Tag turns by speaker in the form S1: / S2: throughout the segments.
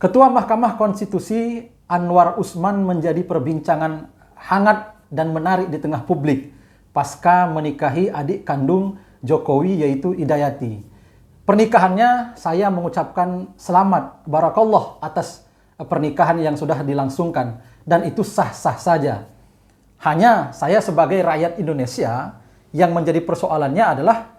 S1: Ketua Mahkamah Konstitusi Anwar Usman menjadi perbincangan hangat dan menarik di tengah publik pasca menikahi adik kandung Jokowi yaitu Idayati. Pernikahannya saya mengucapkan selamat, barakallah atas pernikahan yang sudah dilangsungkan dan itu sah-sah saja. Hanya saya sebagai rakyat Indonesia yang menjadi persoalannya adalah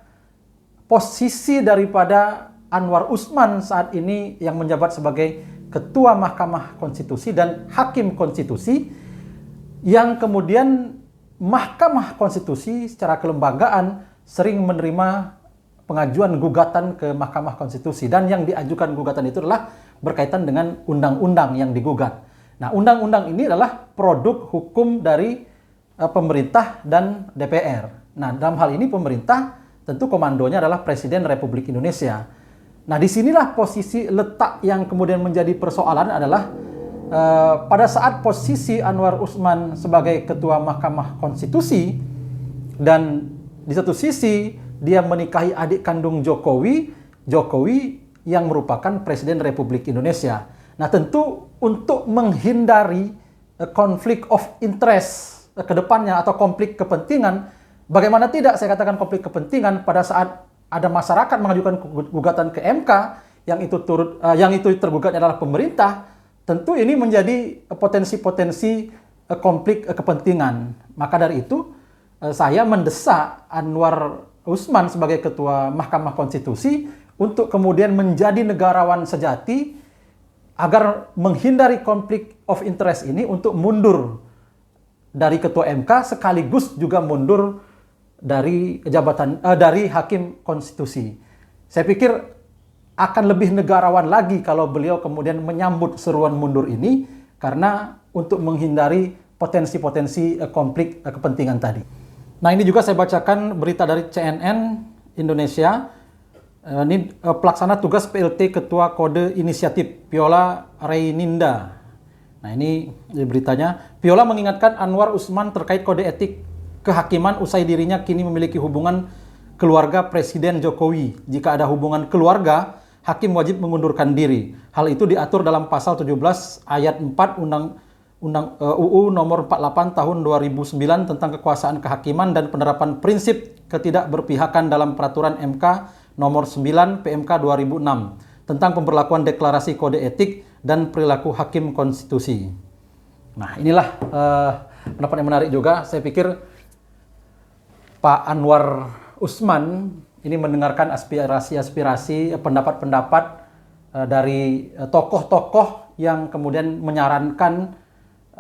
S1: posisi daripada Anwar Usman saat ini yang menjabat sebagai Ketua Mahkamah Konstitusi dan Hakim Konstitusi yang kemudian Mahkamah Konstitusi secara kelembagaan sering menerima pengajuan gugatan ke Mahkamah Konstitusi dan yang diajukan gugatan itu adalah berkaitan dengan undang-undang yang digugat. Nah, undang-undang ini adalah produk hukum dari pemerintah dan DPR. Nah, dalam hal ini pemerintah tentu komandonya adalah Presiden Republik Indonesia. Nah, disinilah posisi letak yang kemudian menjadi persoalan adalah pada saat posisi Anwar Usman sebagai Ketua Mahkamah Konstitusi dan di satu sisi dia menikahi adik kandung Jokowi yang merupakan Presiden Republik Indonesia. Nah, tentu untuk menghindari konflik of interest ke depannya atau konflik kepentingan, bagaimana tidak saya katakan konflik kepentingan pada saat ada masyarakat mengajukan gugatan ke MK yang itu tergugat adalah pemerintah, tentu ini menjadi potensi-potensi konflik kepentingan. Maka dari itu saya mendesak Anwar Usman sebagai Ketua Mahkamah Konstitusi untuk kemudian menjadi negarawan sejati agar menghindari konflik of interest ini untuk mundur dari Ketua MK sekaligus juga mundur dari jabatan dari Hakim Konstitusi. Saya pikir akan lebih negarawan lagi kalau beliau kemudian menyambut seruan mundur ini karena untuk menghindari potensi-potensi konflik kepentingan tadi. Nah, ini juga saya bacakan berita dari CNN Indonesia. Ini pelaksana tugas PLT Ketua Kode Inisiatif Viola Reininda. Nah, ini beritanya. Viola mengingatkan Anwar Usman terkait kode etik kehakiman usai dirinya kini memiliki hubungan keluarga Presiden Jokowi. Jika ada hubungan keluarga, hakim wajib mengundurkan diri. Hal itu diatur dalam pasal 17 ayat 4 UU nomor 48 tahun 2009 tentang kekuasaan kehakiman dan penerapan prinsip ketidakberpihakan dalam peraturan MK nomor 9 PMK 2006 tentang pemberlakuan deklarasi kode etik dan perilaku hakim konstitusi. Nah, inilah pendapat yang menarik juga. Saya pikir Pak Anwar Usman ini mendengarkan aspirasi-aspirasi, pendapat-pendapat dari tokoh-tokoh yang kemudian menyarankan,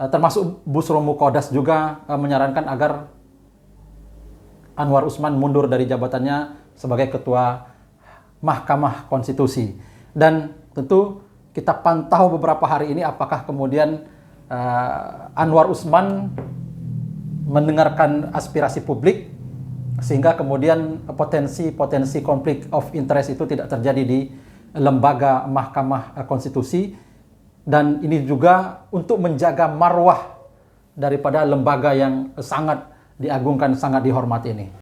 S1: termasuk Bushro Muqaddas juga menyarankan agar Anwar Usman mundur dari jabatannya sebagai Ketua Mahkamah Konstitusi. Dan tentu kita pantau beberapa hari ini apakah kemudian Anwar Usman mendengarkan aspirasi publik sehingga kemudian potensi-potensi konflik of interest itu tidak terjadi di lembaga Mahkamah Konstitusi, dan ini juga untuk menjaga marwah daripada lembaga yang sangat diagungkan, sangat dihormati ini.